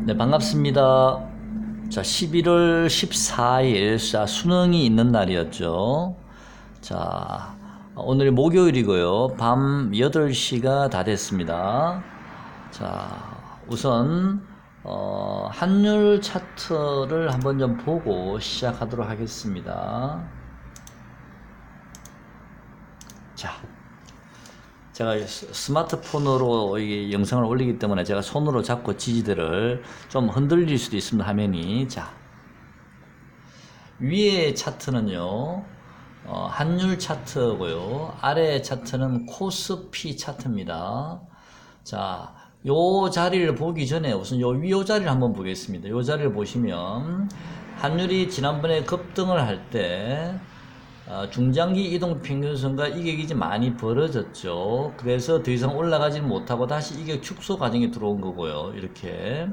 네, 반갑습니다. 자, 11월 14일, 자, 수능이 있는 날이었죠. 자, 오늘이 목요일이고요. 밤 8시가 다 됐습니다. 자, 우선, 환율 차트를 한번 좀 보고 시작하도록 하겠습니다. 자. 제가 스마트폰으로 이 영상을 올리기 때문에 제가 손으로 잡고 지지대를 좀 흔들릴 수도 있습니다. 화면이. 자, 위에 차트는요, 환율 차트고요. 아래 차트는 코스피 차트입니다. 자, 요 자리를 보기 전에 우선 요 자리를 한번 보겠습니다. 요 자리를 보시면 환율이 지난번에 급등을 할때 중장기 이동 평균선과 이격이 이제 많이 벌어졌죠. 그래서 더 이상 올라가지 못하고 다시 이격 축소 과정에 들어온 거고요. 이렇게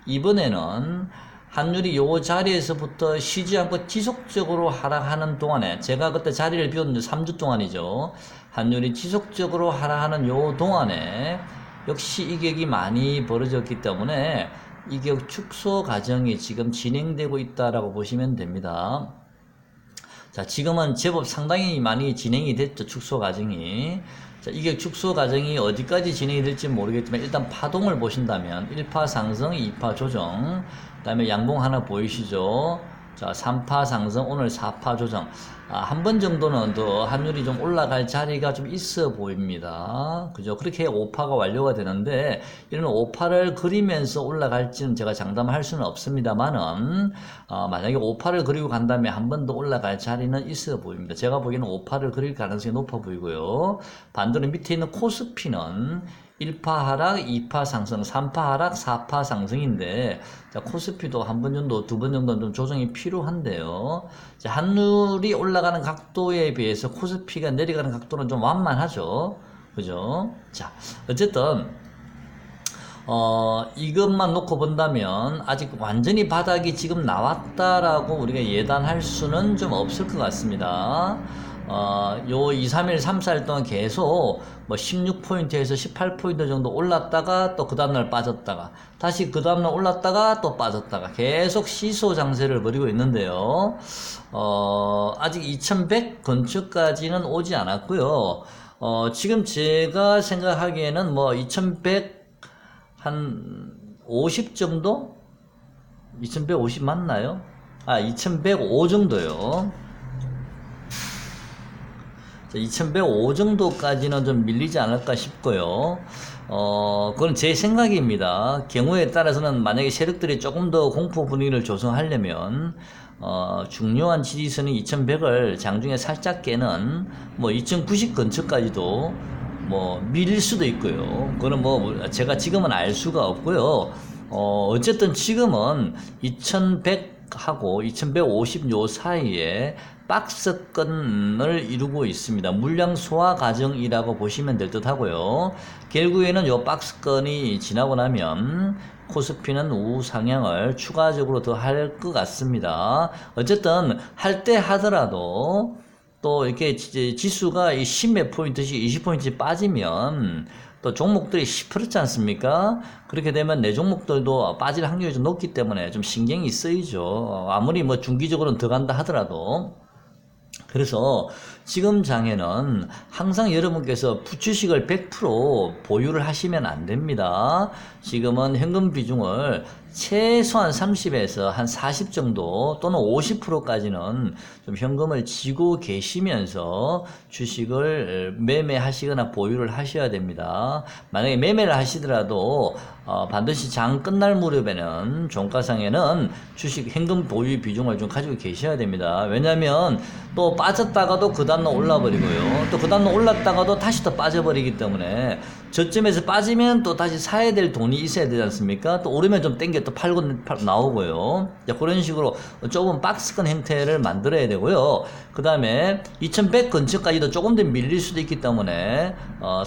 이번에는 환율이 요 자리에서부터 쉬지 않고 지속적으로 하락하는 동안에, 제가 그때 자리를 비웠는데 3주 동안이죠. 환율이 지속적으로 하락하는 요 동안에 역시 이격이 많이 벌어졌기 때문에 이격 축소 과정이 지금 진행되고 있다라고 보시면 됩니다. 자, 지금은 제법 상당히 많이 진행이 됐죠. 축소 과정이. 자, 이게 축소 과정이 어디까지 진행이 될지 모르겠지만 일단 파동을 보신다면 1파 상승, 2파 조정, 그 다음에 양봉 하나 보이시죠? 자, 3파 상승, 오늘 4파 조정. 한 번 정도는 더 환율이 좀 올라갈 자리가 좀 있어 보입니다. 그죠? 그렇게 5파가 완료가 되는데, 이런 5파를 그리면서 올라갈지는 제가 장담할 수는 없습니다만은, 만약에 5파를 그리고 간다면 한 번 더 올라갈 자리는 있어 보입니다. 제가 보기에는 5파를 그릴 가능성이 높아 보이고요. 반대로 밑에 있는 코스피는 1파 하락, 2파 상승, 3파 하락, 4파 상승인데, 자, 코스피도 한 번 정도, 두 번 정도는 좀 조정이 필요한데요. 자, 환율이 올라가는 각도에 비해서 코스피가 내려가는 각도는 좀 완만하죠. 그죠? 자, 어쨌든, 이것만 놓고 본다면 아직 완전히 바닥이 지금 나왔다라고 우리가 예단할 수는 좀 없을 것 같습니다. 요 2, 3일, 3, 4일 동안 계속 뭐 16포인트에서 18포인트 정도 올랐다가 또 그 다음날 빠졌다가 다시 그 다음날 올랐다가 또 빠졌다가 계속 시소 장세를 벌이고 있는데요. 아직 2100 근처까지는 오지 않았고요. 지금 제가 생각하기에는 뭐 2100 한 50 정도? 2150 맞나요? 2105 정도요. 2105 정도까지는 좀 밀리지 않을까 싶고요. 그건 제 생각입니다. 경우에 따라서는 만약에 세력들이 조금 더 공포 분위기를 조성하려면, 중요한 지지선인 2100을 장중에 살짝 깨는, 뭐, 2090 근처까지도, 뭐, 밀릴 수도 있고요. 그거는 뭐, 제가 지금은 알 수가 없고요. 어쨌든 지금은 2100하고 2150 요 사이에 박스권을 이루고 있습니다. 물량 소화 과정이라고 보시면 될 듯 하고요. 결국에는 요 박스권이 지나고 나면 코스피는 우상향을 추가적으로 더 할 것 같습니다. 어쨌든 할 때 하더라도 또 이렇게 지수가 10몇 포인트씩 20포인트씩 빠지면 또 종목들이 시퍼렇지 않습니까? 그렇게 되면 내 종목들도 빠질 확률이 좀 높기 때문에 좀 신경이 쓰이죠. 아무리 뭐 중기적으로는 더 간다 하더라도. 그래서 지금 장에는 항상 여러분께서 주식을 100% 보유를 하시면 안 됩니다. 지금은 현금 비중을 최소한 30에서 한 40 정도 또는 50%까지는 좀 현금을 쥐고 계시면서 주식을 매매하시거나 보유를 하셔야 됩니다. 만약에 매매를 하시더라도 반드시 장 끝날 무렵에는 종가상에는 주식 현금 보유 비중을 좀 가지고 계셔야 됩니다. 왜냐하면 또 빠졌다가도 그 다음날 올라버리고요. 또 그 다음날 올랐다가도 다시 또 빠져버리기 때문에 저점에서 빠지면 또 다시 사야 될 돈이 있어야 되지 않습니까? 또 오르면 좀 땡겨 또 팔고 나오고요. 그런 식으로 좁은 박스권 형태를 만들어야 되고요. 그 다음에 2100 근처까지도 조금 더 밀릴 수도 있기 때문에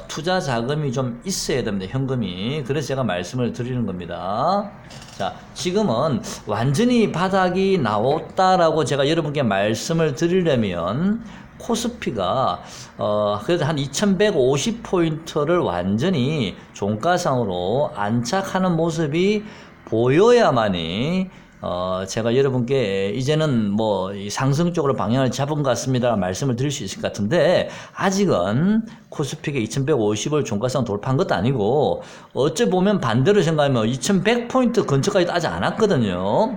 투자 자금이 좀 있어야 됩니다. 현금이. 그래서 제가 말씀을 드리는 겁니다. 자, 지금은 완전히 바닥이 나왔다라고 제가 여러분께 말씀을 드리려면 코스피가 그래도 한 2150포인트를 완전히 종가상으로 안착하는 모습이 보여야만이 제가 여러분께 이제는 뭐 이 상승 쪽으로 방향을 잡은 것 같습니다 말씀을 드릴 수 있을 것 같은데, 아직은 코스피가 2150을 종가상 돌파한 것도 아니고, 어째 보면 반대로 생각하면 2100포인트 근처까지도 아직 안 왔거든요.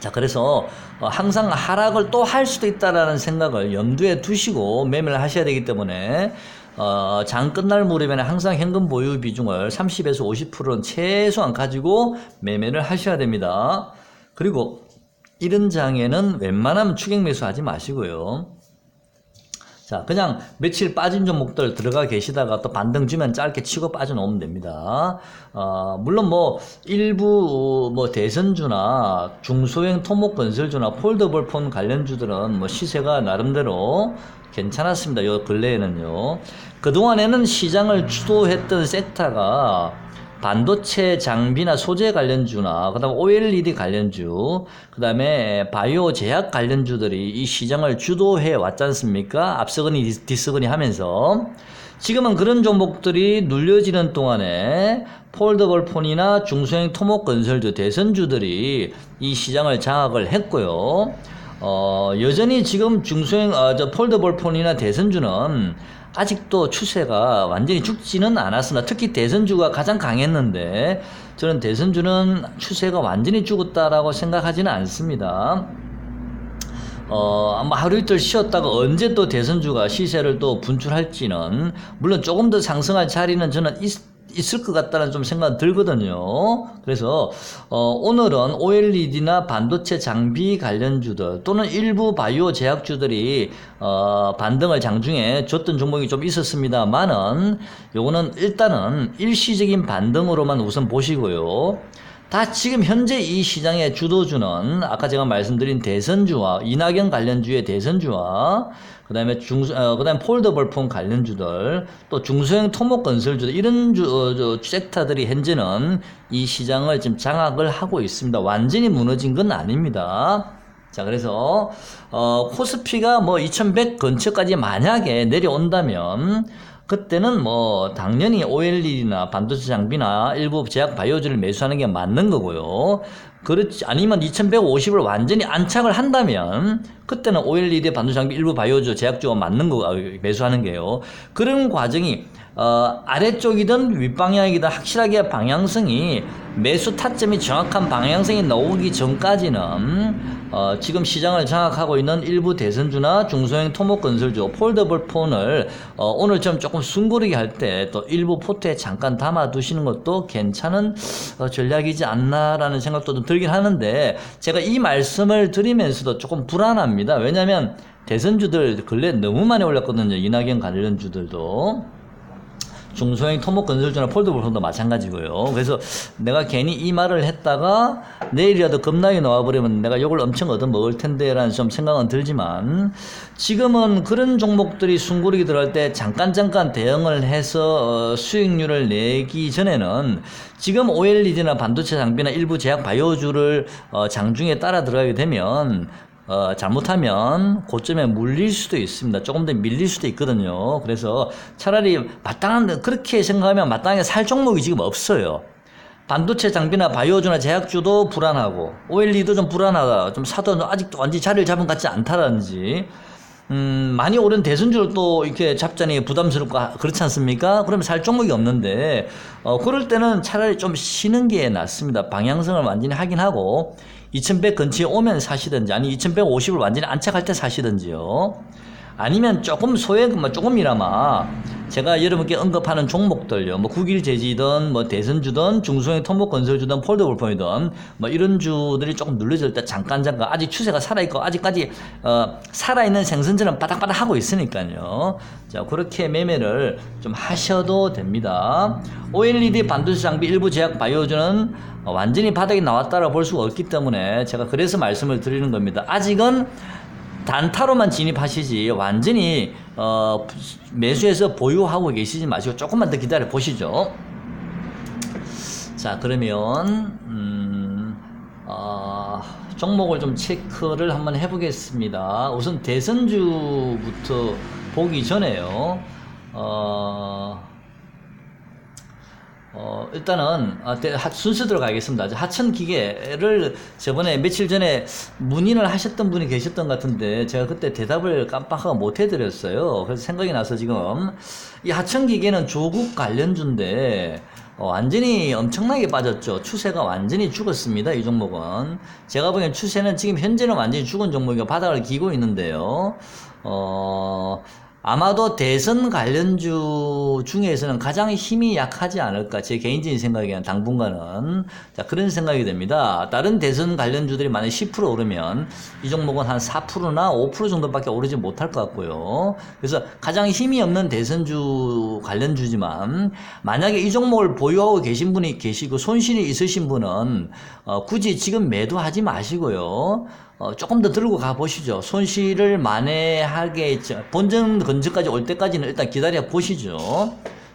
자, 그래서 항상 하락을 또 할 수도 있다라는 생각을 염두에 두시고 매매를 하셔야 되기 때문에 장 끝날 무렵에는 항상 현금 보유 비중을 30에서 50%는 최소한 가지고 매매를 하셔야 됩니다. 그리고 이런 장에는 웬만하면 추격 매수 하지 마시고요. 자, 그냥 며칠 빠진 종목들 들어가 계시다가 또 반등 주면 짧게 치고 빠져나오면 됩니다. 물론 뭐 일부 뭐 대선주나 중소형 토목건설주나 폴더블폰 관련주들은 뭐 시세가 나름대로 괜찮았습니다. 요 근래에는요. 그동안에는 시장을 주도했던 섹터가 반도체 장비나 소재 관련주나 그다음 OLED 관련주, 그다음에 바이오 제약 관련주들이 이 시장을 주도해 왔지 않습니까? 앞서거니 뒤서거니 하면서. 지금은 그런 종목들이 눌려지는 동안에 폴더블 폰이나 중소형 토목 건설주 대선주들이 이 시장을 장악을 했고요. 여전히 지금 중소형 폴더블 폰이나 대선주는 아직도 추세가 완전히 죽지는 않았으나, 특히 대선주가 가장 강했는데 저는 대선주는 추세가 완전히 죽었다라고 생각하지는 않습니다. 아마 하루 이틀 쉬었다가 언제 또 대선주가 시세를 또 분출할지는, 물론 조금 더 상승할 자리는 저는 있을 것 같다는 좀 생각은 들거든요. 그래서 오늘은 OLED나 반도체 장비 관련주들 또는 일부 바이오 제약주들이 반등을 장중에 줬던 종목이 좀 있었습니다만은, 요거는 일단은 일시적인 반등으로만 우선 보시고요. 다 지금 현재 이 시장의 주도주는 아까 제가 말씀드린 대선주와 이낙연 관련주의 대선주와 그다음에 그다음 폴더블 폰 관련주들, 또 중소형 토목 건설주들, 이런 섹터들이 현재는 이 시장을 지금 장악을 하고 있습니다. 완전히 무너진 건 아닙니다. 자, 그래서 코스피가 뭐 2100 근처까지 만약에 내려온다면 그때는 뭐 당연히 OLED나 반도체 장비나 일부 제약 바이오주를 매수하는 게 맞는 거고요. 그렇지 아니면 2150을 완전히 안착을 한다면 그때는 OLED 반도체 장비 일부 바이오주 제약주가 맞는 거 매수하는 게요. 그런 과정이 아래쪽이든 윗방향이든 확실하게 방향성이, 매수 타점이 정확한 방향성이 나오기 전까지는 지금 시장을 장악하고 있는 일부 대선주나 중소형 토목건설주, 폴더블 폰을 오늘처럼 조금 숨고르게 할 때 또 일부 포트에 잠깐 담아 두시는 것도 괜찮은 전략이지 않나라는 생각도 좀 들긴 하는데, 제가 이 말씀을 드리면서도 조금 불안합니다. 왜냐하면 대선주들 근래 너무 많이 올랐거든요. 이낙연 관련주들도. 중소형 토목건설주나 폴더블폰도 마찬가지고요. 그래서 내가 괜히 이 말을 했다가 내일이라도 급락이 나와버리면 내가 욕을 엄청 얻어먹을 텐데 라는 좀 생각은 들지만, 지금은 그런 종목들이 숨고르기 들어갈 때 잠깐 대응을 해서 수익률을 내기 전에는 지금 OLED나 반도체 장비나 일부 제약 바이오주를 장중에 따라 들어가게 되면 잘못하면 고점에 물릴 수도 있습니다. 조금 더 밀릴 수도 있거든요. 그래서 차라리 그렇게 생각하면 마땅하게 살 종목이 지금 없어요. 반도체 장비나 바이오주나 제약주도 불안하고 OLED도 좀 불안하다. 좀 사도 아직도 완전히 자리를 잡은 것 같지 않다라든지, 많이 오른 대선주를 또 이렇게 잡자니 부담스럽고 그렇지 않습니까? 그러면 살 종목이 없는데, 그럴 때는 차라리 좀 쉬는 게 낫습니다. 방향성을 완전히 확인하고 2100 근처에 오면 사시든지, 아니 2150을 완전히 안착할 때 사시든지요. 아니면 조금 조금이나마 제가 여러분께 언급하는 종목들요, 뭐 국일제지든 뭐 대선주든 중소형 토목건설주든 폴더블폰이든 뭐 이런 주들이 조금 눌려질 때 잠깐 아직 추세가 살아있고 아직까지 살아있는 생선처럼 바닥바닥 하고 있으니까요. 자, 그렇게 매매를 좀 하셔도 됩니다. OLED 반도체 장비 일부 제약 바이오주는 완전히 바닥이 나왔다라 볼 수가 없기 때문에 제가 그래서 말씀을 드리는 겁니다. 아직은 단타로만 진입하시지 완전히 매수해서 보유하고 계시지 마시고 조금만 더 기다려 보시죠. 자, 그러면 종목을 좀 체크를 한번 해보겠습니다. 우선 대선주부터 보기 전에요. 일단은 순서대로 가겠습니다. 하천 기계를 저번에 며칠 전에 문의를 하셨던 분이 계셨던 것 같은데 제가 그때 대답을 깜빡하고 못 해드렸어요. 그래서 생각이 나서 지금 이 하천 기계는 조국 관련주인데 완전히 엄청나게 빠졌죠. 추세가 완전히 죽었습니다. 이 종목은 제가 보기엔 추세는 지금 현재는 완전히 죽은 종목이고 바닥을 기고 있는데요. 아마도 대선 관련주 중에서는 가장 힘이 약하지 않을까 제 개인적인 생각에는 당분간은 자 그런 생각이 됩니다. 다른 대선 관련주들이 만약 10% 오르면 이 종목은 한 4%나 5% 정도밖에 오르지 못할 것 같고요. 그래서 가장 힘이 없는 대선주 관련주지만 만약에 이 종목을 보유하고 계신 분이 계시고 손실이 있으신 분은 굳이 지금 매도하지 마시고요. 조금 더 들고 가 보시죠. 손실을 만회하게 본전 근처까지 올 때까지는 일단 기다려 보시죠.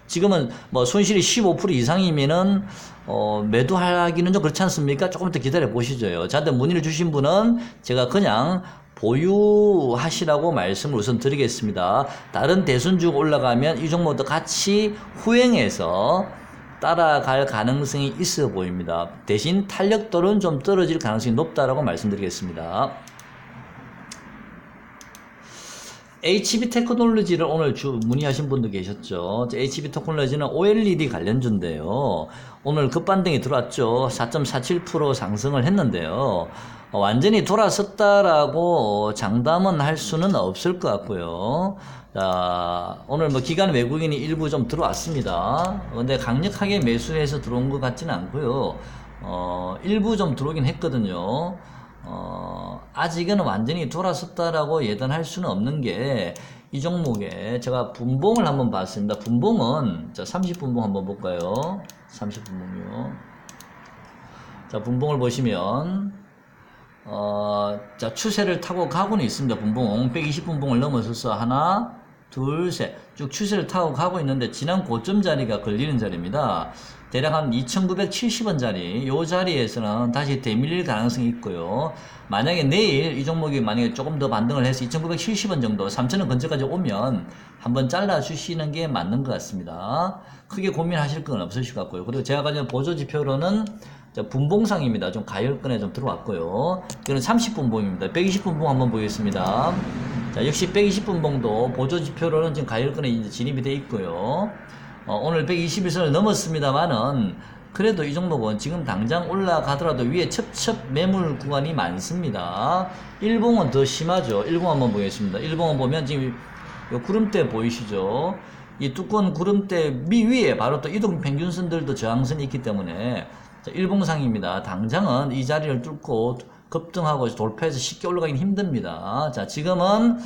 지금은 뭐 손실이 15% 이상이면은 매도하기는 좀 그렇지 않습니까? 조금 더 기다려 보시죠. 저한테 문의를 주신 분은 제가 그냥 보유하시라고 말씀을 우선 드리겠습니다. 다른 대선주가 올라가면 이 종목도 같이 후행해서 따라갈 가능성이 있어 보입니다. 대신 탄력도는 좀 떨어질 가능성이 높다라고 말씀드리겠습니다. HB 테크놀로지를 오늘 문의하신 분도 계셨죠. HB 테크놀로지는 OLED 관련주인데요. 오늘 급반등이 들어왔죠. 4.47% 상승을 했는데요. 완전히 돌아섰다라고 장담은 할 수는 없을 것 같고요. 자, 오늘 뭐 기관 외국인이 일부 좀 들어왔습니다. 근데 강력하게 매수해서 들어온 것 같지는 않고요. 일부 좀 들어오긴 했거든요. 아직은 완전히 돌아섰다라고 예단할 수는 없는 게 이 종목에 제가 분봉을 한번 봤습니다. 분봉은 자 30분봉 한번 볼까요? 30분봉이요. 자 분봉을 보시면 자 추세를 타고 가고는 있습니다. 분봉 120분봉을 넘어서서 하나 둘 셋 쭉 추세를 타고 가고 있는데 지난 고점 자리가 걸리는 자리입니다. 대략 한 2970원 자리 요 자리에서는 다시 되밀릴 가능성이 있고요. 만약에 내일 이 종목이 만약에 조금 더 반등을 해서 2970원 정도 3000원 근처까지 오면 한번 잘라 주시는 게 맞는 것 같습니다. 크게 고민하실 건 없으실 것 같고요. 그리고 제가 가진 보조지표로는 분봉상입니다. 좀 가열권에 좀 들어왔고요. 이거는 30분봉입니다. 120분봉 한번 보겠습니다. 자, 역시 120분봉도 보조지표로는 지금 가열권에 이제 진입이 되어 있고요. 오늘 121선을 넘었습니다만은 그래도 이 종목은 지금 당장 올라가더라도 위에 첩첩 매물 구간이 많습니다. 일봉은 더 심하죠. 일봉 한번 보겠습니다. 일봉은 보면 지금 요 구름대 보이시죠? 이 두꺼운 구름대 위에 바로 또 이동 평균선들도 저항선이 있기 때문에 자, 일봉상입니다. 당장은 이 자리를 뚫고 급등하고 돌파해서 쉽게 올라가긴 힘듭니다. 자, 지금은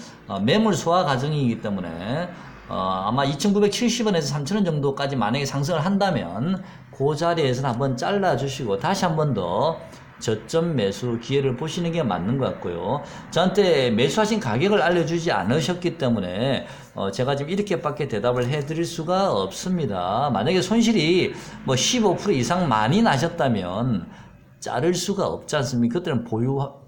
매물 소화 과정이기 때문에 아마 2970원에서 3000원 정도까지 만약에 상승을 한다면 그 자리에서는 한번 잘라 주시고 다시 한번 더 저점 매수 기회를 보시는 게 맞는 것 같고요. 저한테 매수하신 가격을 알려주지 않으셨기 때문에 제가 지금 이렇게밖에 대답을 해드릴 수가 없습니다. 만약에 손실이 뭐 15% 이상 많이 나셨다면 자를 수가 없지 않습니까? 그때는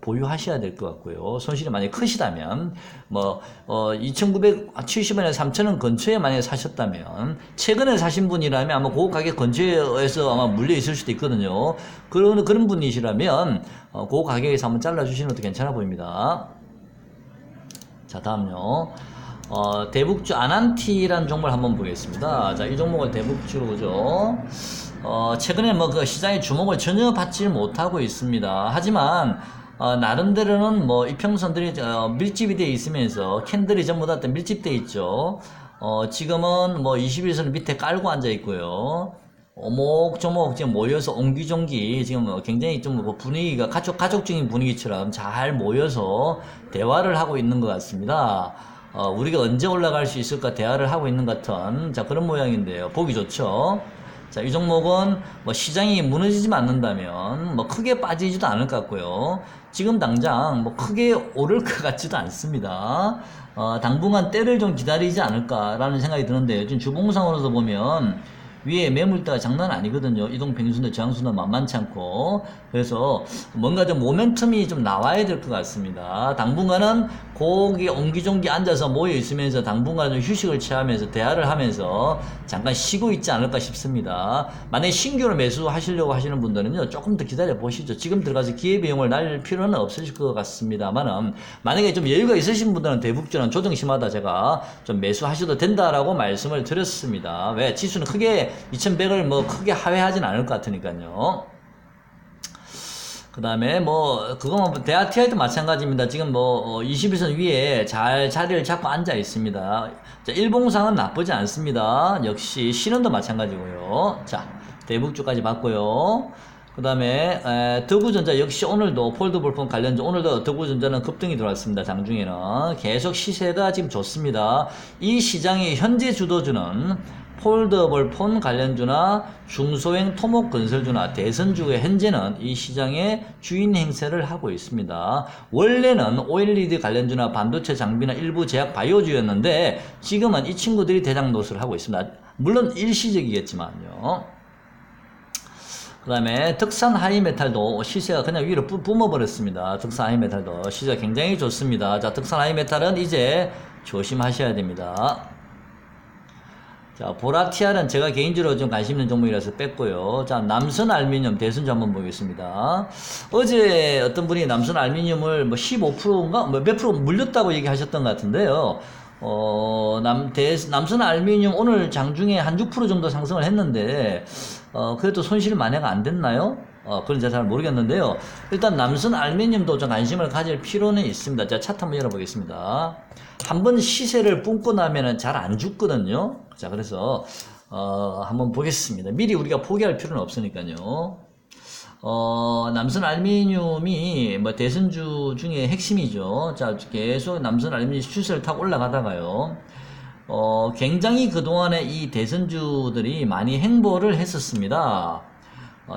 보유하셔야 될 것 같고요. 손실이 만약에 크시다면, 2,970원에서 3,000원 근처에 만약에 사셨다면, 최근에 사신 분이라면 아마 그 가격 근처에서 아마 물려 있을 수도 있거든요. 그런 분이시라면, 그 가격에서 한번 잘라주시는 것도 괜찮아 보입니다. 자, 다음요. 대북주 아난티라는 종목을 한번 보겠습니다. 자, 이 종목은 대북주죠. 최근에 뭐 그 시장의 주목을 전혀 받지 못하고 있습니다. 하지만 나름대로는 뭐 이평선들이 밀집이 되어 있으면서 캔들이 전부 다 밀집되어 있죠. 지금은 뭐 21선 밑에 깔고 앉아 있고요. 오목조목 지금 모여서 옹기종기 지금 굉장히 좀 분위기가 가족적인 분위기처럼 잘 모여서 대화를 하고 있는 것 같습니다. 우리가 언제 올라갈 수 있을까 대화를 하고 있는 것 같은 자 그런 모양인데요. 보기 좋죠. 자, 이 종목은 뭐 시장이 무너지지 않는다면 뭐 크게 빠지지도 않을 것 같고요. 지금 당장 뭐 크게 오를 것 같지도 않습니다. 당분간 때를 좀 기다리지 않을까라는 생각이 드는데 지금 주봉상으로서 보면 위에 매물대가 장난 아니거든요. 이동평균선도 저항선도 만만치 않고. 그래서 뭔가 좀 모멘텀이 좀 나와야 될 것 같습니다. 당분간은 거기 옹기종기 앉아서 모여 있으면서 당분간 좀 휴식을 취하면서 대화를 하면서 잠깐 쉬고 있지 않을까 싶습니다. 만약에 신규로 매수하시려고 하시는 분들은요, 조금 더 기다려 보시죠. 지금 들어가서 기회비용을 날 필요는 없으실 것 같습니다만은, 만약에 좀 여유가 있으신 분들은 대북주는 조정시마다 제가 좀 매수하셔도 된다라고 말씀을 드렸습니다. 왜? 지수는 크게 2100을 뭐 크게 하회하진 않을 것 같으니까요. 그 다음에 그거만, 대아티아이도 마찬가지입니다. 지금 21선 위에 잘 자리를 잡고 앉아 있습니다. 자, 일봉상은 나쁘지 않습니다. 역시 신은도 마찬가지고요. 자, 대북주까지 봤고요. 그 다음에 더구전자 역시 오늘도 폴더블폰 관련주, 오늘도 더구전자는 급등이 들어왔습니다. 장중에는 계속 시세가 지금 좋습니다. 이 시장의 현재 주도주는 폴더블폰 관련주나 중소형 토목건설주나 대선주가 현재는 이 시장의 주인 행세를 하고 있습니다. 원래는 OLED 관련주나 반도체 장비나 일부 제약 바이오주였는데 지금은 이 친구들이 대장 노릇을 하고 있습니다. 물론 일시적이겠지만요. 그 다음에 덕산 하이메탈도 시세가 그냥 위로 뿜어버렸습니다. 덕산 하이메탈도 시세가 굉장히 좋습니다. 자, 덕산 하이메탈은 이제 조심하셔야 됩니다. 자, 보라티알은 제가 개인적으로 좀 관심 있는 종목이라서 뺐고요. 자, 남선 알루미늄 대선주 한번 보겠습니다. 어제 어떤 분이 남선 알루미늄을 15%인가? 몇 프로 물렸다고 얘기하셨던 것 같은데요. 남선 알루미늄 오늘 장중에 한 6% 정도 상승을 했는데, 그래도 손실 만회가 안 됐나요? 그건 제가 잘 모르겠는데요. 일단 남선 알루미늄도 좀 관심을 가질 필요는 있습니다. 자, 차트 한번 열어보겠습니다. 한번 시세를 뿜고 나면은 잘 안 죽거든요. 자, 그래서, 한번 보겠습니다. 미리 우리가 포기할 필요는 없으니까요. 남선 알루미늄이 대선주 중에 핵심이죠. 자, 계속 남선 알루미늄 추세를 타고 올라가다가요. 굉장히 그동안에 이 대선주들이 많이 행보를 했었습니다.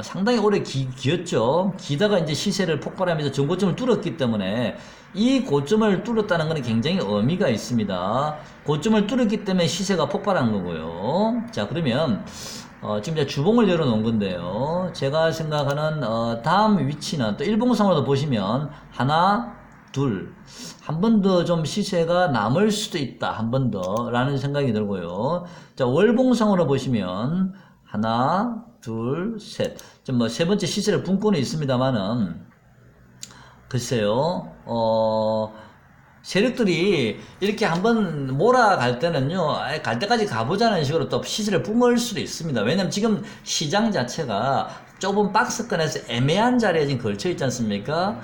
상당히 오래 기었죠. 기다가 이제 시세를 폭발하면서 전고점을 뚫었기 때문에 이 고점을 뚫었다는 것은 굉장히 의미가 있습니다. 고점을 뚫었기 때문에 시세가 폭발한 거고요. 자, 그러면 지금 이제 주봉을 열어놓은 건데요. 제가 생각하는 다음 위치는 또 일봉상으로도 보시면 하나, 둘, 한 번 더 좀 시세가 남을 수도 있다. 한 번 더 라는 생각이 들고요. 자, 월봉상으로 보시면 하나, 둘, 셋. 좀 세 번째 시세를 뿜고는 있습니다만은, 글쎄요, 세력들이 이렇게 한번 몰아갈 때는요, 갈 때까지 가보자는 식으로 또 시세를 뿜을 수도 있습니다. 왜냐면 지금 시장 자체가 좁은 박스권에서 애매한 자리에 지금 걸쳐 있지 않습니까?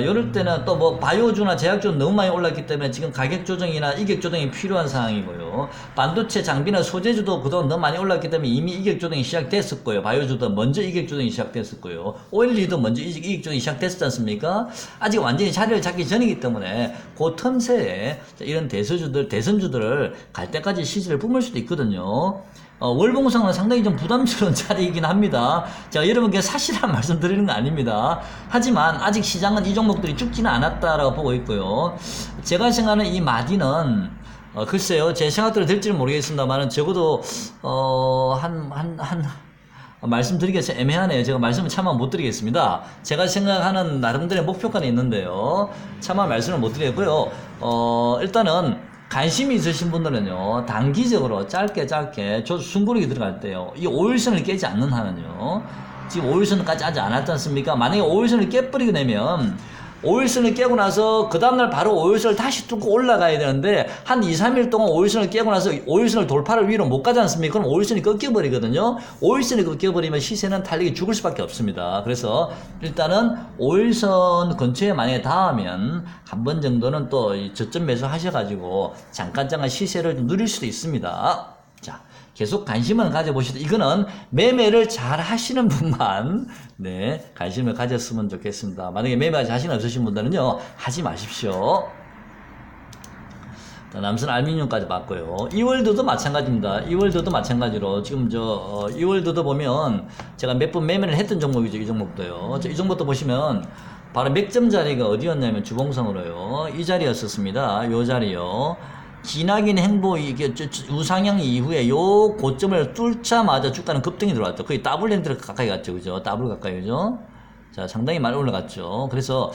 이럴 때는 또 바이오주나 제약주는 너무 많이 올랐기 때문에 지금 가격 조정이나 이격 조정이 필요한 상황이고요. 반도체 장비나 소재주도 그동안 너무 많이 올랐기 때문에 이미 이격 조정이 시작됐었고요. 바이오주도 먼저 이격 조정이 시작됐었고요. OLED도 먼저 이격 조정이 시작됐었지 않습니까? 아직 완전히 자리를 잡기 전이기 때문에 그 틈새에 이런 대선주들을 갈 때까지 시세를 뿜을 수도 있거든요. 월봉상은 상당히 좀 부담스러운 자리이긴 합니다. 제가 여러분께 사실한 말씀 드리는 거 아닙니다. 하지만 아직 시장은 이 종목들이 죽지는 않았다라고 보고 있고요. 제가 생각하는 이 마디는 글쎄요, 제 생각대로 될지는 모르겠습니다만은 적어도 말씀드리기가 애매하네요. 제가 말씀을 차마 못 드리겠습니다. 제가 생각하는 나름대로의 목표가는 있는데요. 차마 말씀을 못 드리겠고요. 일단은 관심이 있으신 분들은요, 단기적으로 짧게 순구르기 들어갈 때요, 이 5일선을 깨지 않는 한은요, 지금 5일선까지 아직 안 왔지 않습니까? 만약에 5일선을 깨버리게 되면 5일선을 깨고 나서 그 다음날 바로 5일선을 다시 뚫고 올라가야 되는데 한 2, 3일 동안 5일선을 깨고 나서 5일선을 돌파를 위로 못 가지 않습니까? 그럼 5일선이 꺾여버리거든요. 5일선이 꺾여버리면 시세는 탄력이 죽을 수밖에 없습니다. 그래서 일단은 5일선 근처에 만약에 닿으면 한 번 정도는 또 저점 매수 하셔가지고 잠깐 시세를 누릴 수도 있습니다. 자, 계속 관심을 가져보시다. 이거는 매매를 잘 하시는 분만 관심을 가졌으면 좋겠습니다. 만약에 매매할 자신 없으신 분들은요, 하지 마십시오. 남선 알루미늄까지 봤고요. 이월드도 마찬가지입니다. 이월드도 마찬가지로 지금 이월드도 보면 제가 몇 번 매매를 했던 종목이죠. 이 종목도요. 이 종목도 보시면 바로 맥점 자리가 어디였냐면 주봉선으로요. 이 자리였었습니다. 요 자리요. 기나긴 행보 이게 우상향 이후에 요 고점을 뚫자마자 주가는 급등이 들어왔죠. 거의 더블 핸들 가까이 갔죠. 그죠? 더블 가까이 그죠? 자, 상당히 많이 올라갔죠. 그래서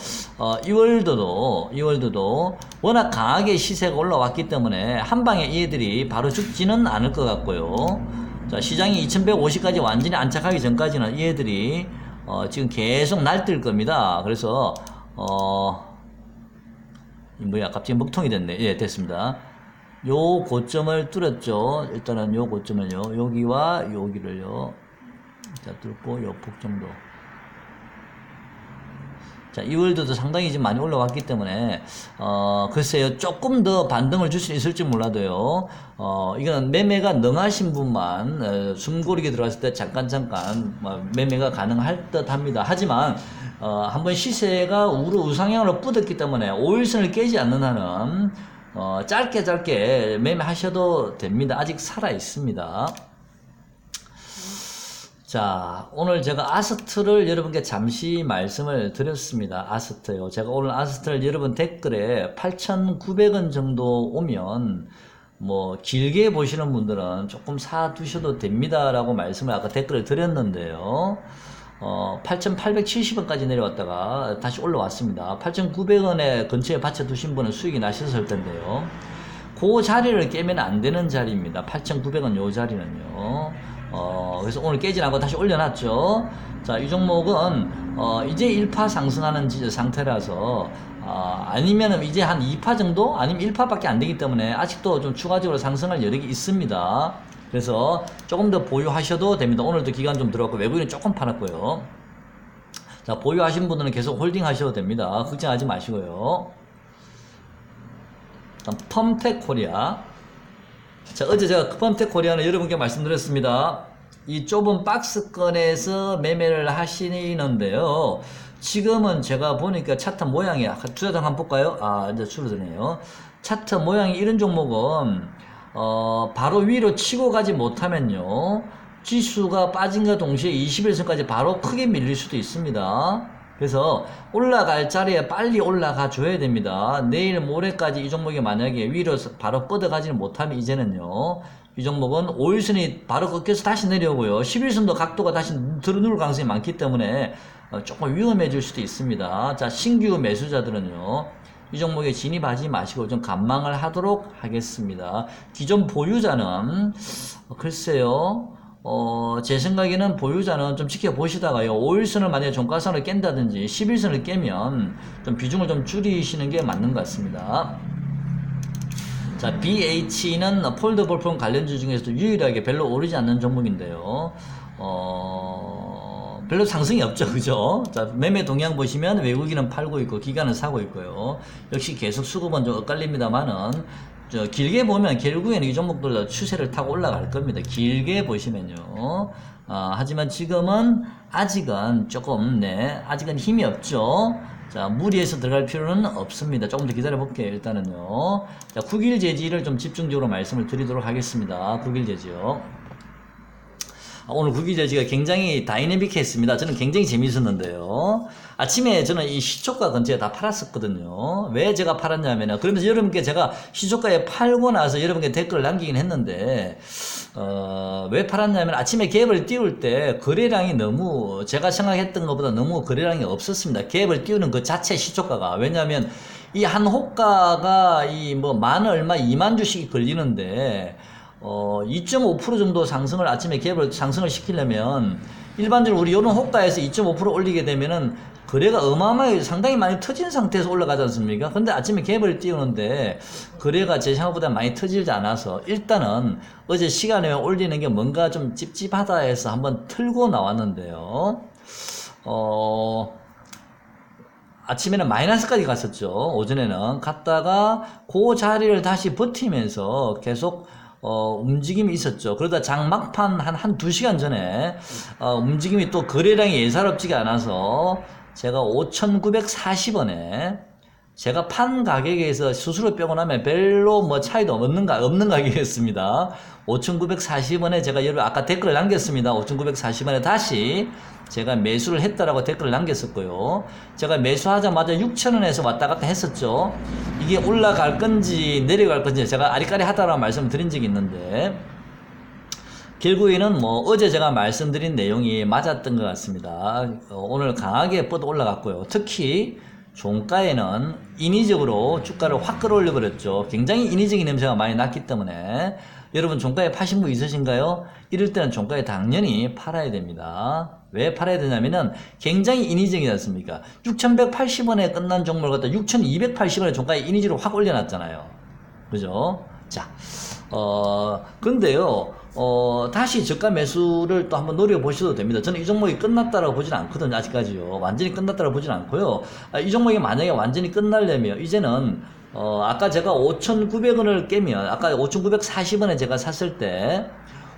이월드도 워낙 강하게 시세가 올라왔기 때문에 한 방에 얘들이 바로 죽지는 않을 것 같고요. 자, 시장이 2150까지 완전히 안착하기 전까지는 얘들이 지금 계속 날뛸 겁니다. 그래서 뭐야, 갑자기 먹통이 됐네. 예, 됐습니다. 요 고점을 뚫었죠. 일단은 요 고점을요, 여기와 여기를요, 자, 뚫고 요 폭 정도. 자, 이월드도 상당히 지금 많이 올라왔기 때문에, 글쎄요, 조금 더 반등을 줄 수 있을지 몰라도요, 이건 매매가 능하신 분만, 숨고르게 들어갔을 때 잠깐, 매매가 가능할 듯 합니다. 하지만, 한번 시세가 우상향으로 뻗었기 때문에 5일선을 깨지 않는 한은, 짧게 매매하셔도 됩니다. 아직 살아 있습니다. 자, 오늘 제가 아스트를 여러분께 잠시 말씀을 드렸습니다. 아스트요. 제가 오늘 아스트를 여러분 댓글에 8,900원 정도 오면 뭐 길게 보시는 분들은 조금 사두셔도 됩니다 라고 말씀을 아까 댓글을 드렸는데요. 8,870원까지 내려왔다가 다시 올라왔습니다. 8,900원에 근처에 받쳐두신 분은 수익이 나셨을 텐데요. 그 자리를 깨면 안 되는 자리입니다. 8,900원 요 자리는요. 그래서 오늘 깨진 않고 다시 올려놨죠. 자, 이 종목은, 이제 1파 상승하는 상태라서, 아니면은 이제 한 2파 정도? 아니면 1파밖에 안 되기 때문에 아직도 좀 추가적으로 상승할 여력이 있습니다. 그래서 조금 더 보유하셔도 됩니다. 오늘도 기간 좀 들어갔고, 외국인은 조금 팔았고요. 자, 보유하신 분들은 계속 홀딩 하셔도 됩니다. 걱정하지 마시고요. 다음, 펌텍 코리아. 자, 어제 제가 펌텍 코리아는 여러분께 말씀드렸습니다. 이 좁은 박스권에서 매매를 하시는데요. 지금은 제가 보니까 차트 모양이, 투자장 한번 볼까요? 이제 줄어드네요. 차트 모양이 이런 종목은, 바로 위로 치고 가지 못하면요, 지수가 빠진과 동시에 21선까지 바로 크게 밀릴 수도 있습니다. 그래서 올라갈 자리에 빨리 올라가 줘야 됩니다. 내일 모레까지 이 종목이 만약에 위로 바로 뻗어가지는 못하면 이제는요, 이 종목은 5일선이 바로 꺾여서 다시 내려오고요, 11선도 각도가 다시 들어누를 가능성이 많기 때문에 조금 위험해질 수도 있습니다. 자, 신규 매수자들은요, 이 종목에 진입하지 마시고 좀 관망을 하도록 하겠습니다. 기존 보유자는 글쎄요, 제 생각에는 보유자는 좀 지켜보시다가요, 5일선을 만약에 종가선을 깬다든지 11선을 깨면 좀 비중을 좀 줄이시는 게 맞는 것 같습니다. 자, BH는 폴더블 폰 관련주 중에서도 유일하게 별로 오르지 않는 종목인데요. 별로 상승이 없죠. 그죠? 자, 매매 동향 보시면 외국인은 팔고 있고 기관은 사고 있고요. 역시 계속 수급은 좀 엇갈립니다만은, 길게 보면 결국에는 이 종목들도 추세를 타고 올라갈 겁니다. 길게 보시면요. 하지만 지금은 아직은 조금, 아직은 힘이 없죠. 자, 무리해서 들어갈 필요는 없습니다. 조금 더 기다려 볼게요. 일단은요. 자, 9일 제지를 좀 집중적으로 말씀을 드리도록 하겠습니다. 9일 제지요. 오늘 9일 제지가 굉장히 다이내믹했습니다. 저는 굉장히 재미있었는데요. 아침에 저는 이 시초가 근처에 다 팔았었거든요. 왜 제가 팔았냐면요, 그러면서 여러분께 제가 시초가에 팔고 나서 여러분께 댓글을 남기긴 했는데, 왜 팔았냐면 아침에 갭을 띄울 때 거래량이 너무, 제가 생각했던 것보다 너무 거래량이 없었습니다. 갭을 띄우는 그 자체 시초가가. 왜냐하면 이 한 호가가 이 뭐 만 얼마 2만 주씩이 걸리는데, 2.5% 정도 상승을, 아침에 갭을 상승을 시키려면 일반적으로 우리 요런 호가에서 2.5% 올리게 되면은 거래가 어마어마하게 상당히 많이 터진 상태에서 올라가지 않습니까? 근데 아침에 갭을 띄우는데 거래가 제 생각보다 많이 터지지 않아서 일단은 어제 시간에 올리는 게 뭔가 좀 찝찝하다 해서 한번 틀고 나왔는데요. 아침에는 마이너스까지 갔었죠. 오전에는 갔다가 그 자리를 다시 버티면서 계속 움직임이 있었죠. 그러다 장 막판 한 2시간 전에 움직임이 또 거래량이 예사롭지가 않아서 제가 5,940원에 제가 판 가격에서 수수료 빼고 나면 별로 뭐 차이도 없는 가격이었습니다. 5,940원에 제가 여러분 아까 댓글을 남겼습니다. 5,940원에 다시 제가 매수를 했다라고 댓글을 남겼었고요. 제가 매수하자마자 6,000원에서 왔다 갔다 했었죠. 이게 올라갈 건지 내려갈 건지 제가 아리까리하다라고 말씀을 드린 적이 있는데 결국에는 뭐 어제 제가 말씀드린 내용이 맞았던 것 같습니다. 오늘 강하게 뻗어 올라갔고요. 특히 종가에는 인위적으로 주가를 확 끌어올려 버렸죠. 굉장히 인위적인 냄새가 많이 났기 때문에 여러분 종가에 파신 분 있으신가요? 이럴 때는 종가에 당연히 팔아야 됩니다. 왜 팔아야 되냐면은 굉장히 인위적이지 않습니까? 6,180원에 끝난 종목을 갖다 6,280원에 종가에 인위적으로 확 올려놨잖아요. 그죠? 자, 근데요, 다시 저가 매수를 또 한번 노려보셔도 됩니다. 저는 이 종목이 끝났다라고 보진 않거든요, 아직까지요. 완전히 끝났다라고 보진 않고요. 이 종목이 만약에 완전히 끝나려면, 이제는, 아까 제가 5,900원을 깨면, 아까 5,940원에 제가 샀을 때,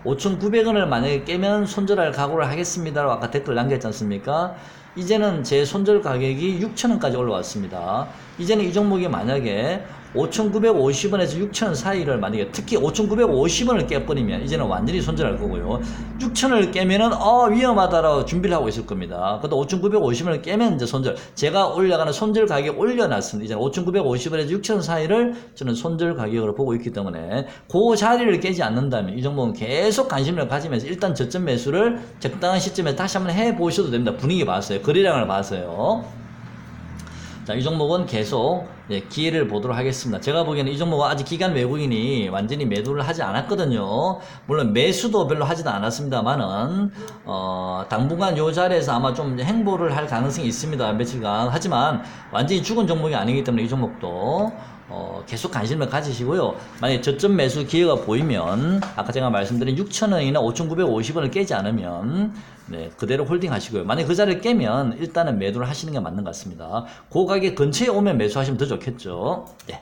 5,900원을 만약에 깨면 손절할 각오를 하겠습니다라고 아까 댓글 남겼지 않습니까? 이제는 제 손절 가격이 6,000원까지 올라왔습니다. 이제는 이 종목이 만약에 5,950원에서 6,000원 사이를 만약에 특히 5,950원을 깨버리면 이제는 완전히 손절할 거고요. 6,000원을 깨면은 위험하다라고 준비를 하고 있을 겁니다. 근데 5,950원을 깨면 이제 손절. 제가 올라가는 손절 가격 올려놨습니다. 이제는 5,950원에서 6,000원 사이를 저는 손절 가격으로 보고 있기 때문에 그 자리를 깨지 않는다면 이 종목은 계속 관심을 가지면서 일단 저점 매수를 적당한 시점에 다시 한번 해보셔도 됩니다. 분위기 봤어요. 거래량을 봐서요. 자, 이 종목은 계속 기회를 보도록 하겠습니다. 제가 보기에는 이 종목은 아직 기관 외국인이 완전히 매도를 하지 않았거든요. 물론 매수도 별로 하지도 않았습니다만은 당분간 요 자리에서 아마 좀 행보를 할 가능성이 있습니다. 며칠간. 하지만 완전히 죽은 종목이 아니기 때문에 이 종목도 계속 관심을 가지시고요. 만약에 저점 매수 기회가 보이면 아까 제가 말씀드린 6,000원이나 5,950원을 깨지 않으면 그대로 홀딩 하시고요. 만약에 그 자리를 깨면 일단은 매도를 하시는 게 맞는 것 같습니다. 그 가격 근처에 오면 매수하시면 더 좋겠죠. 네.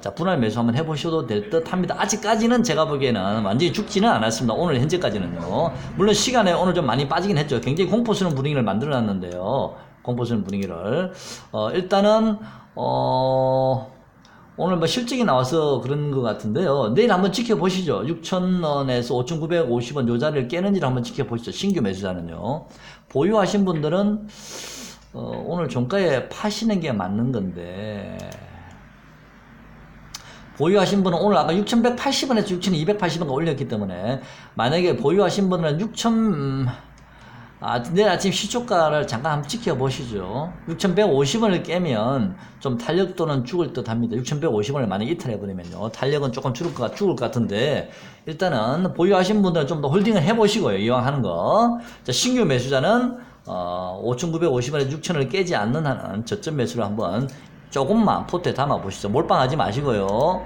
자, 분할 매수 한번 해보셔도 될 듯 합니다. 아직까지는 제가 보기에는 완전히 죽지는 않았습니다. 오늘 현재까지는요. 물론 시간에 오늘 좀 많이 빠지긴 했죠. 굉장히 공포스러운 분위기를 만들어 놨는데요. 공포스러운 분위기를. 일단은, 오늘 뭐 실적이 나와서 그런 것 같은데요. 내일 한번 지켜보시죠. 6,000원에서 5,950원 요 자리를 깨는지를 한번 지켜보시죠. 신규 매수자는요. 보유하신 분들은, 오늘 종가에 파시는 게 맞는 건데, 보유하신 분은 오늘 아까 6,180원에서 6,280원가 올렸기 때문에, 만약에 보유하신 분은 내일 아침 시초가를 잠깐 한번 지켜보시죠. 6,150원을 깨면 좀 탄력도는 죽을 듯 합니다. 6,150원을 만약에 이탈해버리면요. 탄력은 조금 죽을 것 같은데, 일단은 보유하신 분들은 좀 더 홀딩을 해보시고요. 이왕 하는 거. 자, 신규 매수자는, 5,950원에서 6,000원을 깨지 않는 한은 저점 매수를 한번 조금만 포트에 담아보시죠. 몰빵하지 마시고요.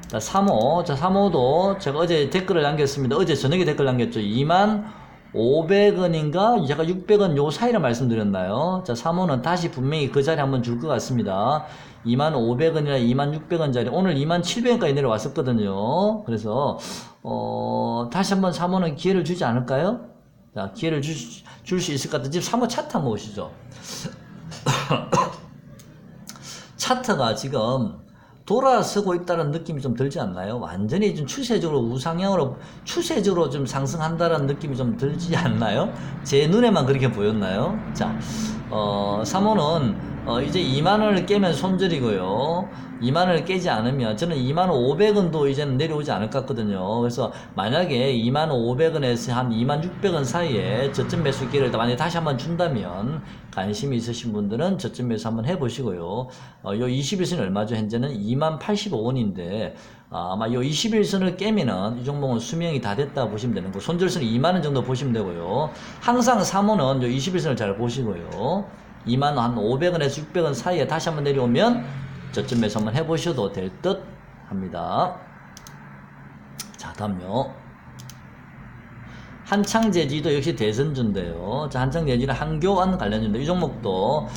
자, 3호. 자, 3호도 제가 어제 댓글을 남겼습니다. 어제 저녁에 댓글 남겼죠. 25,500원인가? 제가 600원 요 사이를 말씀드렸나요? 자, 3호는 다시 분명히 그 자리 한번 줄 것 같습니다. 25,500원이나 26,000원짜리. 오늘 27,000원까지 내려왔었거든요. 그래서, 다시 한번 3호는 기회를 주지 않을까요? 자, 기회를 줄 수 있을 것 같은데, 지금 3호 차트 한번 보시죠. 차트가 지금 돌아서고 있다는 느낌이 좀 들지 않나요? 완전히 좀 추세적으로 우상향으로 추세적으로 좀 상승한다는 느낌이 좀 들지 않나요? 제 눈에만 그렇게 보였나요? 자, 3호는 이제 2만원을 깨면 손절이고요. 2만원을 깨지 않으면 저는 25,500원도 이제는 내려오지 않을 것 같거든요. 그래서 만약에 25,500원에서 한 26,600원 사이에 저점 매수 기회를 만약에 다시 한번 준다면 관심이 있으신 분들은 저점 매수 한번 해보시고요. 요 21선이 얼마죠? 현재는 28,5원인데 아마 요 21선을 깨면은 이 종목은 수명이 다 됐다 보시면 되는 거. 손절선은 2만원 정도 보시면 되고요. 항상 3호는 요 21선을 잘 보시고요. 2만원 한 500원에서 600원 사이에 다시 한번 내려오면 저점에서 한번 해보셔도 될 듯 합니다. 자, 다음요. 한창제지도 역시 대선주인데요. 자, 한창제지는 한교안 관련주인데 이 종목도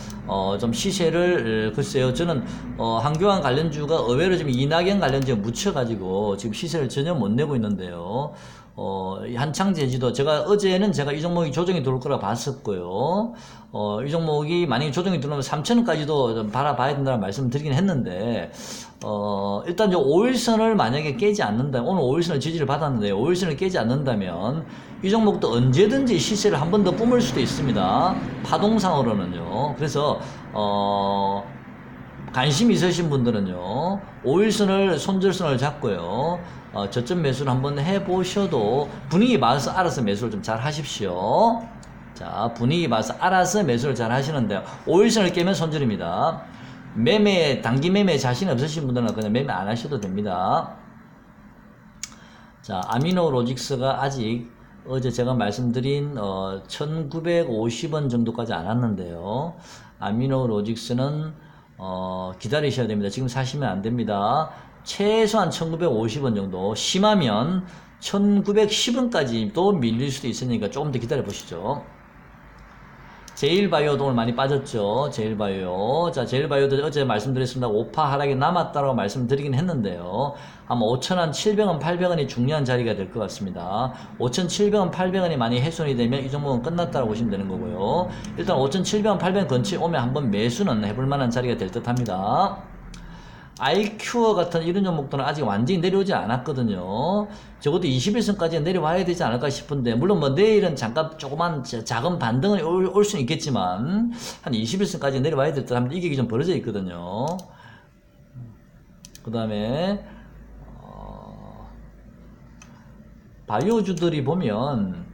좀 시세를 글쎄요. 저는 한교안 관련주가 의외로 지금 이낙연 관련주에 묻혀가지고 지금 시세를 전혀 못 내고 있는데요. 한창 제지도 제가 어제는 제가 이 종목이 조정이 들어올 거라 봤었고요. 이 종목이 만약에 조정이 들어오면 3,000원까지도 좀 바라봐야 된다는 말씀을 드리긴 했는데, 일단 저 5일선을 만약에 깨지 않는다, 오늘 5일선을 지지를 받았는데 5일선을 깨지 않는다면 이 종목도 언제든지 시세를 한 번 더 뿜을 수도 있습니다. 파동상으로는요. 그래서 관심 있으신 분들은요, 5일선을 손절선을 잡고요, 저점 매수를 한번 해보셔도 분위기 봐서 알아서 매수를 좀 잘 하십시오. 자, 분위기 봐서 알아서 매수를 잘 하시는데요. 5일선을 깨면 손절입니다. 매매, 단기 매매 자신 없으신 분들은 그냥 매매 안 하셔도 됩니다. 자, 아미노로직스가 아직 어제 제가 말씀드린 1950원 정도까지 안 왔는데요. 아미노로직스는 기다리셔야 됩니다. 지금 사시면 안 됩니다. 최소한 1950원 정도, 심하면 1910원까지도 밀릴 수도 있으니까 조금 더 기다려 보시죠. 제일바이오도 오늘 많이 빠졌죠. 제일바이오. 자, 제일바이오도 어제 말씀드렸습니다. 5파 하락이 남았다라고 말씀드리긴 했는데요. 아마 5,000원, 700원, 800원이 중요한 자리가 될 것 같습니다. 5,700원, 800원이 많이 훼손이 되면 이 종목은 끝났다고 보시면 되는 거고요. 일단 5,700원, 800원 근처에 오면 한번 매수는 해볼 만한 자리가 될 듯 합니다. 아이큐어 같은 이런 종목들은 아직 완전히 내려오지 않았거든요. 적어도 21선까지 내려와야 되지 않을까 싶은데, 물론 뭐 내일은 잠깐 조그만 작은 반등이 올 수는 있겠지만 한 21선까지 내려와야 될 듯 합니다. 이게 좀 벌어져 있거든요. 그 다음에 바이오주들이 보면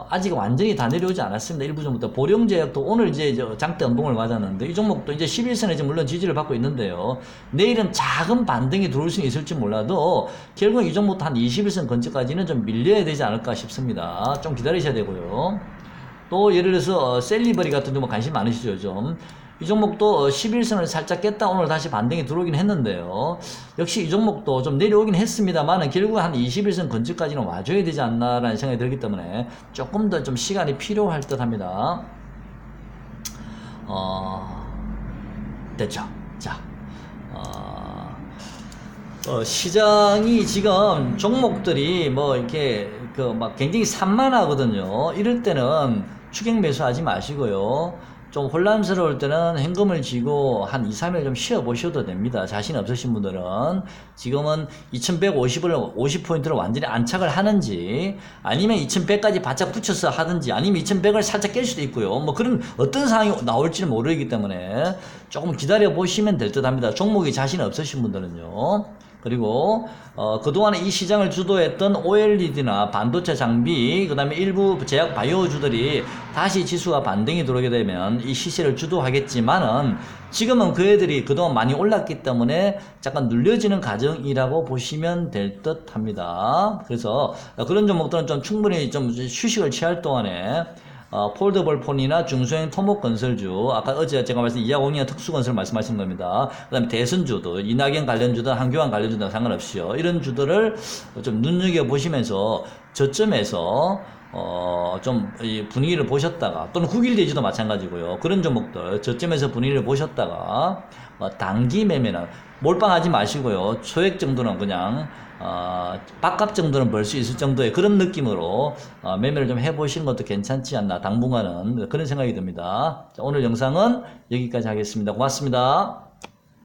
아직 완전히 다 내려오지 않았습니다. 일부 종목도 보령제약도 오늘 이제 장대 연봉을 맞았는데 이 종목도 이제 11선에 지금 물론 지지를 받고 있는데요. 내일은 작은 반등이 들어올 수는 있을지 몰라도 결국 이 종목도 한 21선 근처까지는 좀 밀려야 되지 않을까 싶습니다. 좀 기다리셔야 되고요. 또 예를 들어서 셀리버리 같은 종목 관심 많으시죠, 좀. 이 종목도 11선을 살짝 깼다 오늘 다시 반등이 들어오긴 했는데요. 역시 이 종목도 좀 내려오긴 했습니다만 결국 한 21선 근처까지는 와줘야 되지 않나라는 생각이 들기 때문에 조금 더 좀 시간이 필요할 듯 합니다. 됐죠. 자, 시장이 지금 종목들이 뭐 이렇게 막 굉장히 산만하거든요. 이럴 때는 추격 매수하지 마시고요. 좀 혼란스러울 때는 현금을 쥐고 한 2, 3일 좀 쉬어 보셔도 됩니다. 자신 없으신 분들은. 지금은 2150을 50포인트로 완전히 안착을 하는지 아니면 2100까지 바짝 붙여서 하든지 아니면 2100을 살짝 깰 수도 있고요. 뭐 그런 어떤 상황이 나올지는 모르기 때문에 조금 기다려 보시면 될 듯 합니다. 종목이 자신 없으신 분들은요. 그리고 그동안에 이 시장을 주도했던 OLED나 반도체 장비, 그 다음에 일부 제약 바이오주들이 다시 지수가 반등이 들어오게 되면 이 시세를 주도하겠지만은 지금은 그 애들이 그동안 많이 올랐기 때문에 잠깐 눌려지는 과정이라고 보시면 될 듯 합니다. 그래서 그런 종목들은 좀 충분히 좀 휴식을 취할 동안에 폴더블 폰이나 중소형 토목건설주, 아까 어제 제가 말씀드린 이하공이나 특수건설 말씀하신 겁니다. 그 다음에 대선주도, 이낙연 관련주든 한교안 관련주든 상관없이요. 이런 주들을 좀 눈여겨보시면서 저점에서 좀 이 분위기를 보셨다가, 또는 9일 대지도 마찬가지고요. 그런 종목들 저점에서 분위기를 보셨다가 단기 매매는 몰빵하지 마시고요. 소액 정도는 그냥 밥값 정도는 벌 수 있을 정도의 그런 느낌으로 매매를 좀 해보시는 것도 괜찮지 않나, 당분간은 그런 생각이 듭니다. 자, 오늘 영상은 여기까지 하겠습니다. 고맙습니다.